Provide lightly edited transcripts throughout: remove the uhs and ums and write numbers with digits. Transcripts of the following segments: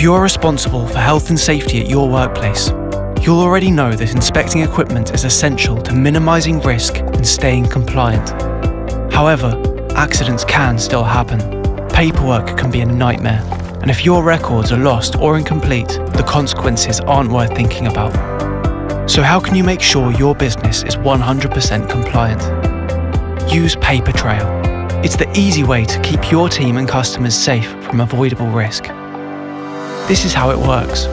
you're responsible for health and safety at your workplace, you'll already know that inspecting equipment is essential to minimizing risk and staying compliant. However, accidents can still happen. Paperwork can be a nightmare, and if your records are lost or incomplete, the consequences aren't worth thinking about. So how can you make sure your business is 100% compliant? Use Papertrail. It's the easy way to keep your team and customers safe from avoidable risk. This is how it works.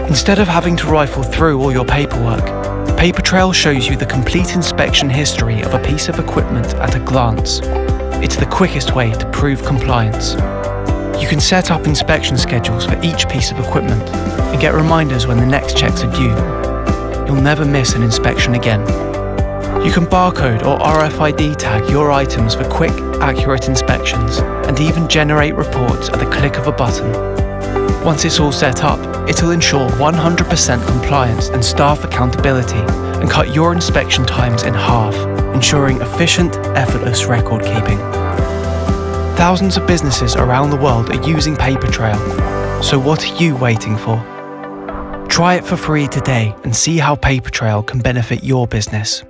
Instead of having to rifle through all your paperwork, Papertrail shows you the complete inspection history of a piece of equipment at a glance. It's the quickest way to prove compliance. You can set up inspection schedules for each piece of equipment and get reminders when the next checks are due. You'll never miss an inspection again. You can barcode or RFID tag your items for quick, accurate inspections and even generate reports at the click of a button. Once it's all set up, it'll ensure 100% compliance and staff accountability and cut your inspection times in half, ensuring efficient, effortless record keeping. Thousands of businesses around the world are using Papertrail, so what are you waiting for? Try it for free today and see how Papertrail can benefit your business.